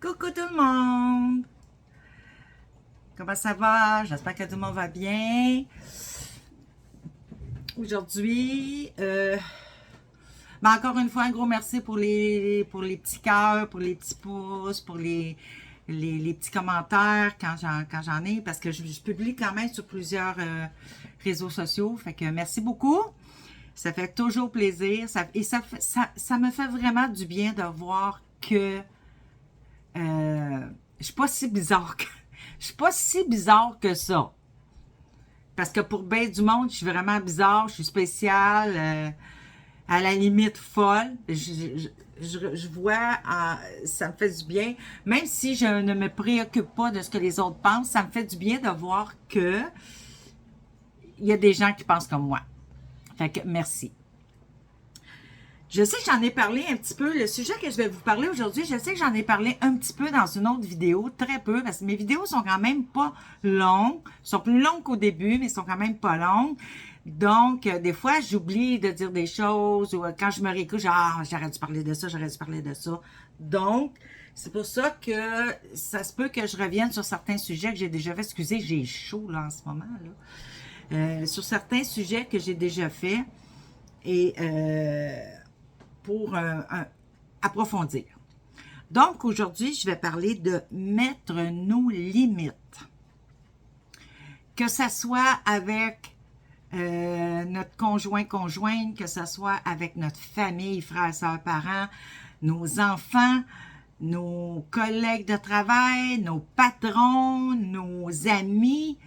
Coucou tout le monde! Comment ça va? J'espère que tout le monde va bien. Aujourd'hui, encore une fois, un gros merci pour les petits cœurs, pour les petits pouces, pour les petits commentaires quand j'en ai, parce que je publie quand même sur plusieurs réseaux sociaux. Fait que merci beaucoup. Ça fait toujours plaisir. Ça me fait vraiment du bien de voir que je suis pas si bizarre que, je suis pas si bizarre que ça. Parce que pour bien du monde, je suis vraiment bizarre, je suis spéciale, à la limite folle. Je vois, ça me fait du bien. Même si je ne me préoccupe pas de ce que les autres pensent, ça me fait du bien de voir que il y a des gens qui pensent comme moi. Fait que merci. Je sais que j'en ai parlé un petit peu. Le sujet que je vais vous parler aujourd'hui, je sais que j'en ai parlé un petit peu dans une autre vidéo, très peu, parce que mes vidéos sont quand même pas longues. Elles sont plus longues qu'au début, mais elles sont quand même pas longues. Donc, des fois, j'oublie de dire des choses, ou quand je me réécoute, j'aurais dû parler de ça, j'aurais dû parler de ça. Donc, c'est pour ça que ça se peut que je revienne sur certains sujets que j'ai déjà fait. Excusez, j'ai chaud là en ce moment, là. Sur certains sujets que j'ai déjà fait. Et pour approfondir. Donc, aujourd'hui, je vais parler de mettre nos limites. Que ça soit avec notre conjointe, que ça soit avec notre famille, frères, sœurs, parents, nos enfants, nos collègues de travail, nos patrons, nos amis,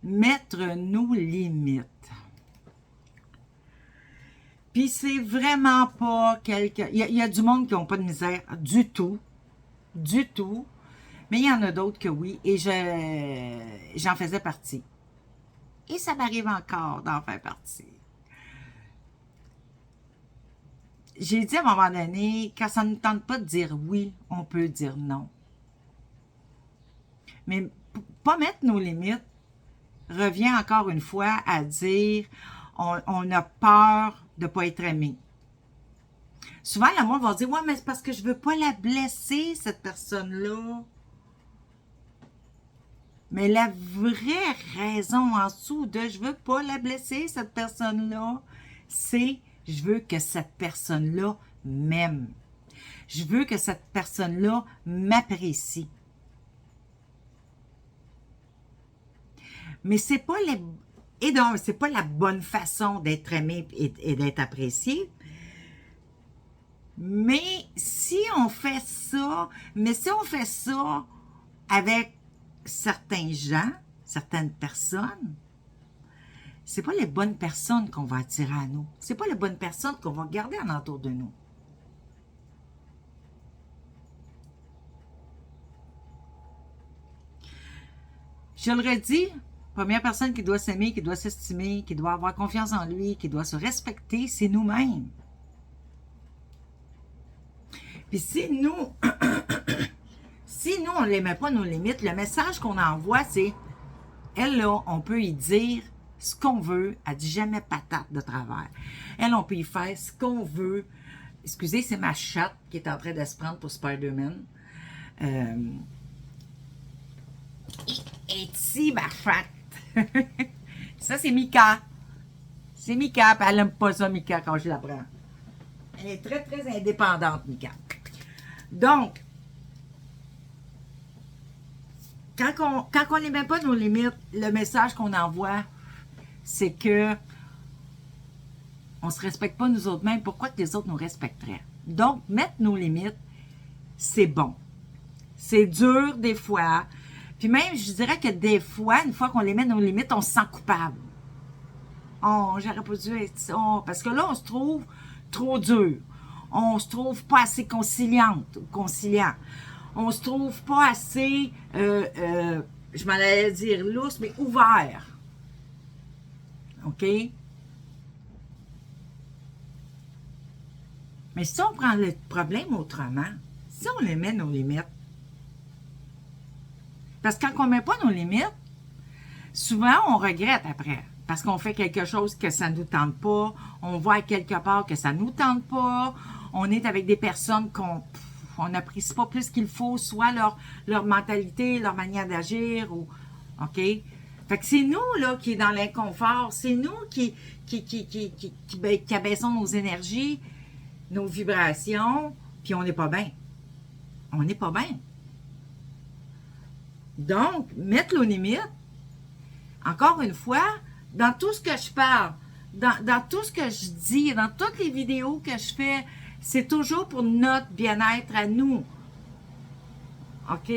mettre nos limites. Puis c'est vraiment pas quelque... Il y a du monde qui n'a pas de misère du tout. Du tout. Mais il y en a d'autres que oui. Et j'en faisais partie. Et ça m'arrive encore d'en faire partie. J'ai dit à un moment donné, quand ça ne nous tente pas de dire oui, on peut dire non. Mais pas mettre nos limites revient encore une fois à dire on a peur de ne pas être aimé. Souvent, le monde va dire « Ouais, mais c'est parce que je ne veux pas la blesser, cette personne-là. » Mais la vraie raison en dessous de « Je ne veux pas la blesser, cette personne-là », c'est « Je veux que cette personne-là m'aime. Je veux que cette personne-là m'apprécie. » Mais c'est pas les... Et donc, c'est pas la bonne façon d'être aimé et d'être apprécié. Mais si on fait ça, avec certains gens, certaines personnes, c'est pas les bonnes personnes qu'on va attirer à nous. C'est pas les bonnes personnes qu'on va garder en entour de nous. Je le redis, première personne qui doit s'aimer, qui doit s'estimer, qui doit avoir confiance en lui, qui doit se respecter, c'est nous-mêmes. Puis si nous, on ne les met pas nos limites, le message qu'on envoie, c'est, elle là, on peut y dire ce qu'on veut, elle dit jamais patate de travers. Elle, on peut y faire ce qu'on veut. Excusez, c'est ma chatte qui est en train de se prendre pour Spider-Man. Et ici, ma chatte. Ça, c'est Mika. C'est Mika, puis elle n'aime pas ça, Mika, quand je la prends. Elle est très, très indépendante, Mika. Donc, quand on ne met pas nos limites, le message qu'on envoie, c'est que on ne se respecte pas nous autres mêmes. Pourquoi que les autres nous respecteraient? Donc, mettre nos limites, c'est bon. C'est dur des fois. Puis même, je dirais que des fois, une fois qu'on les met nos limites, on se sent coupable. Oh, j'aurais pas dû être ça. Parce que là, on se trouve trop dur. On se trouve pas assez conciliant. On se trouve pas assez, je m'en allais dire lousse, mais ouvert. OK? Mais si on prend le problème autrement, si on les met nos limites, parce que quand on ne met pas nos limites, souvent on regrette après. Parce qu'on fait quelque chose que ça ne nous tente pas, on va à quelque part que ça ne nous tente pas, on est avec des personnes on n'apprécie pas plus qu'il faut, soit leur mentalité, leur manière d'agir, ou OK? Fait que c'est nous, là, qui est dans l'inconfort. C'est nous qui abaissons nos énergies, nos vibrations, puis on n'est pas bien. On n'est pas bien. Donc, mettre nos limites, encore une fois, dans tout ce que je parle, dans tout ce que je dis, dans toutes les vidéos que je fais, c'est toujours pour notre bien-être à nous. OK?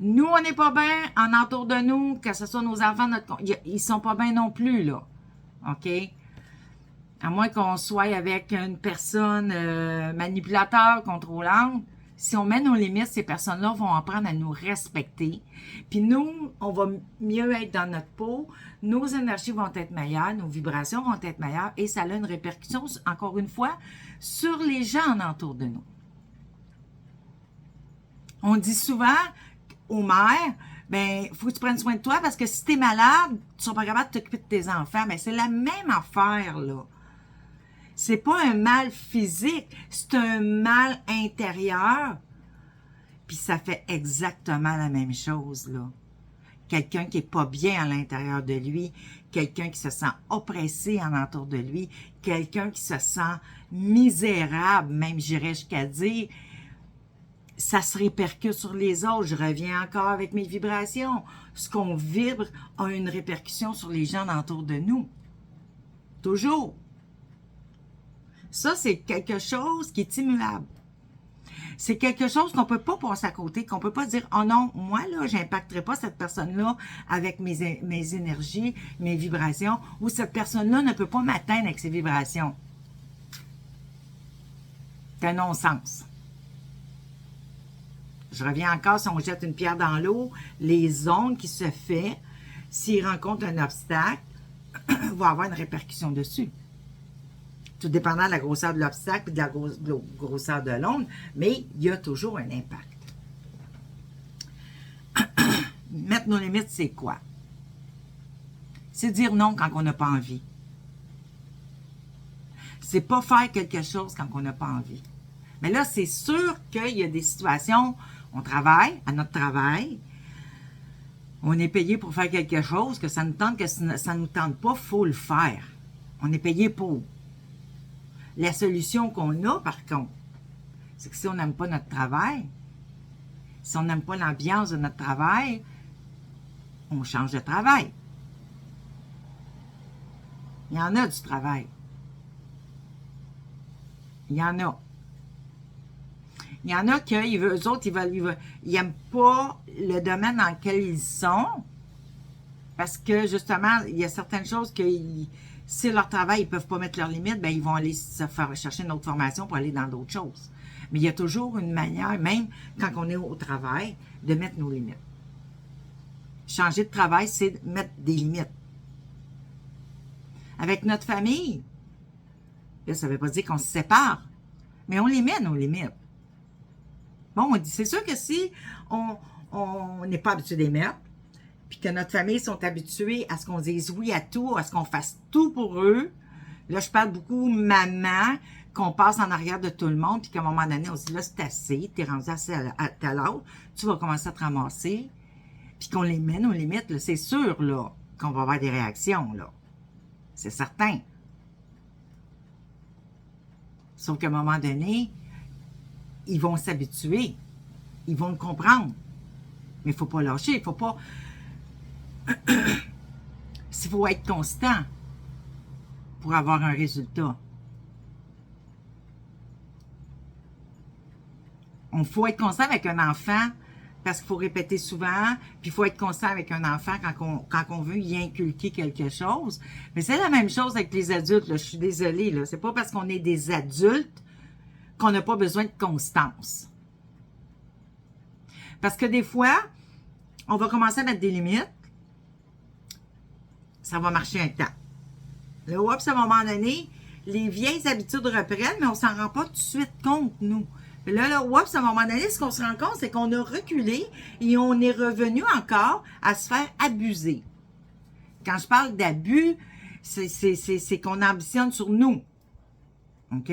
Nous, on n'est pas bien, en entour de nous, que ce soit nos enfants, ils sont pas bien non plus, là. OK? À moins qu'on soit avec une personne manipulateur, contrôlante, si on met nos limites, ces personnes-là vont apprendre à nous respecter. Puis nous, on va mieux être dans notre peau, nos énergies vont être meilleures, nos vibrations vont être meilleures, et ça a une répercussion, encore une fois, sur les gens autour de nous. On dit souvent aux mères, ben, faut que tu prennes soin de toi parce que si tu es malade, tu ne seras pas capable de t'occuper de tes enfants. Mais c'est la même affaire, là. C'est pas un mal physique, c'est un mal intérieur. Puis ça fait exactement la même chose, là. Quelqu'un qui est pas bien à l'intérieur de lui, quelqu'un qui se sent oppressé en entour de lui, quelqu'un qui se sent misérable, même j'irais jusqu'à dire, ça se répercute sur les autres. Je reviens encore avec mes vibrations. Ce qu'on vibre a une répercussion sur les gens autour de nous. Toujours. Ça, c'est quelque chose qui est immuable. C'est quelque chose qu'on ne peut pas passer à côté, qu'on ne peut pas dire « Oh non, moi, là, je n'impacterai pas cette personne-là avec mes énergies, mes vibrations, ou cette personne-là ne peut pas m'atteindre avec ses vibrations. » C'est un non-sens. Je reviens encore, si on jette une pierre dans l'eau, les ondes qui se font, s'ils rencontrent un obstacle, vont avoir une répercussion dessus. Tout dépendant de la grosseur de l'obstacle et de la grosseur de l'onde, mais il y a toujours un impact. Mettre nos limites, c'est quoi? C'est dire non quand on n'a pas envie. C'est pas faire quelque chose quand on n'a pas envie. Mais là, c'est sûr qu'il y a des situations, on travaille à notre travail, on est payé pour faire quelque chose, que ça nous tente, que ça ne nous tente pas, il faut le faire. On est payé pour. La solution qu'on a, par contre, c'est que si on n'aime pas notre travail, si on n'aime pas l'ambiance de notre travail, on change de travail. Il y en a du travail. Il y en a. Il y en a qui, eux autres, ils n'aiment pas le domaine dans lequel ils sont parce que, justement, il y a certaines choses que si leur travail, ils ne peuvent pas mettre leurs limites, ben ils vont aller se faire chercher une autre formation pour aller dans d'autres choses. Mais il y a toujours une manière, même quand on est au travail, de mettre nos limites. Changer de travail, c'est mettre des limites. Avec notre famille, là, ça ne veut pas dire qu'on se sépare, mais on les met, nos limites. Bon, on dit, c'est sûr que si on n'est pas habitué des mettre, puis que notre famille sont habitués à ce qu'on dise oui à tout, à ce qu'on fasse tout pour eux. Là, je parle beaucoup maman, qu'on passe en arrière de tout le monde, puis qu'à un moment donné, on se dit, là, c'est assez, t'es rendu assez à tel âge, tu vas commencer à te ramasser, puis qu'on les met, nos limites, là, c'est sûr, là, qu'on va avoir des réactions, là. C'est certain. Sauf qu'à un moment donné, ils vont s'habituer, ils vont le comprendre. Mais il ne faut pas lâcher, il ne faut pas... Il faut être constant pour avoir un résultat. Il faut être constant avec un enfant parce qu'il faut répéter souvent, puis il faut être constant avec un enfant quand on veut y inculquer quelque chose. Mais c'est la même chose avec les adultes, là. Je suis désolée, là. C'est pas parce qu'on est des adultes qu'on n'a pas besoin de constance. Parce que des fois, on va commencer à mettre des limites, ça va marcher un temps. Là, oups, à un moment donné, les vieilles habitudes reprennent, mais on ne s'en rend pas tout de suite compte, nous. Là, oups, à un moment donné, ce qu'on se rend compte, c'est qu'on a reculé et on est revenu encore à se faire abuser. Quand je parle d'abus, c'est qu'on ambitionne sur nous. OK?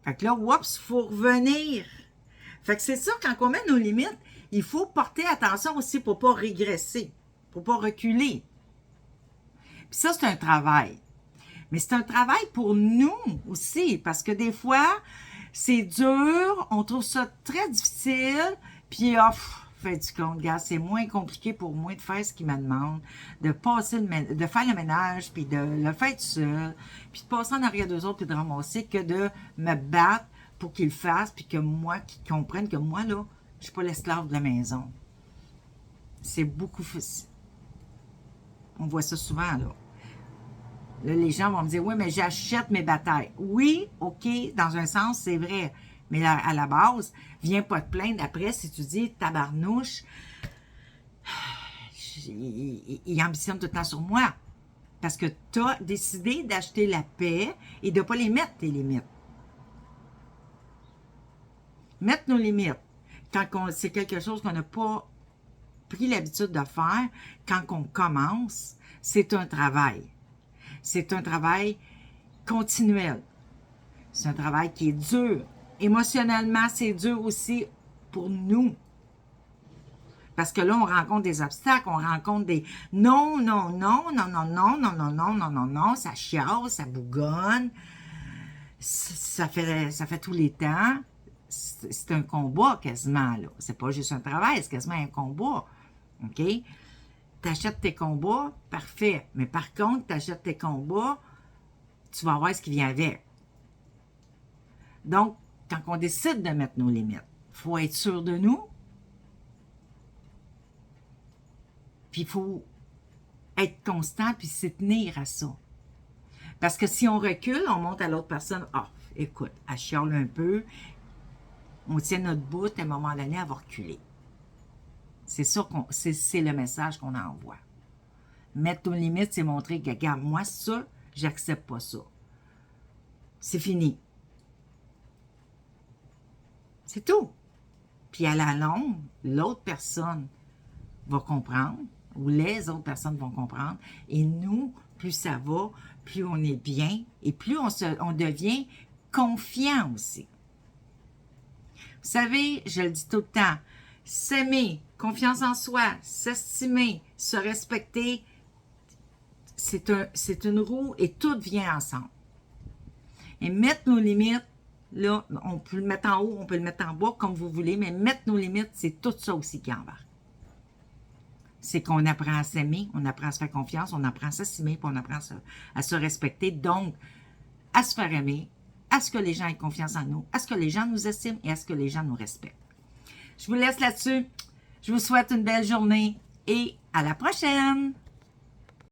Fait que là, oups, il faut revenir. Fait que c'est ça, quand on met nos limites, il faut porter attention aussi pour ne pas régresser, pour ne pas reculer. Puis ça, c'est un travail. Mais c'est un travail pour nous aussi, parce que des fois, c'est dur, on trouve ça très difficile, puis fait du compte, gars, c'est moins compliqué pour moi de faire ce qu'il me demande, de faire le ménage, puis de le faire tout seul, puis de passer en arrière d'eux autres, puis de ramasser, que de me battre pour qu'ils le fassent, puis que moi, qu'ils comprennent que moi, là, je suis pas l'esclave de la maison. C'est beaucoup facile. On voit ça souvent, là. Là, les gens vont me dire, oui, mais j'achète mes batailles. Oui, OK, dans un sens, c'est vrai. Mais à la base, viens pas te plaindre après si tu dis, tabarnouche, il ambitionne tout le temps sur moi. Parce que tu as décidé d'acheter la paix et de ne pas les mettre, tes limites. Mettre nos limites. Quand c'est quelque chose qu'on n'a pas pris l'habitude de faire, quand on commence, c'est un travail. C'est un travail continuel. C'est un travail qui est dur. Émotionnellement, c'est dur aussi pour nous. Parce que là, on rencontre des obstacles, on rencontre des non, non, non, non, non, non, non, non, non, non, non, non, ça chiale, ça bougonne. Ça fait tous les temps. C'est un combat quasiment, là. C'est pas juste un travail, c'est quasiment un combat. OK? T'achètes tes combats, parfait. Mais par contre, t'achètes tes combats, tu vas voir ce qui vient avec. Donc, quand on décide de mettre nos limites, il faut être sûr de nous. Puis il faut être constant puis s'y tenir à ça. Parce que si on recule, on montre à l'autre personne, ah, écoute, elle chiale un peu, on tient notre bout, à un moment donné, elle va reculer. C'est ça c'est le message qu'on envoie. Mettre nos limites, c'est montrer que, regarde, moi, ça, j'accepte pas ça. C'est fini. C'est tout. Puis à la longue, l'autre personne va comprendre, ou les autres personnes vont comprendre, et nous, plus ça va, plus on est bien, et plus on devient confiant aussi. Vous savez, je le dis tout le temps, s'aimer, confiance en soi, s'estimer, se respecter, c'est une roue et tout vient ensemble. Et mettre nos limites, là, on peut le mettre en haut, on peut le mettre en bas, comme vous voulez, mais mettre nos limites, c'est tout ça aussi qui embarque. C'est qu'on apprend à s'aimer, on apprend à se faire confiance, on apprend à s'estimer, puis on apprend à se respecter, donc à se faire aimer, à ce que les gens aient confiance en nous, à ce que les gens nous estiment et à ce que les gens nous respectent. Je vous laisse là-dessus. Je vous souhaite une belle journée et à la prochaine!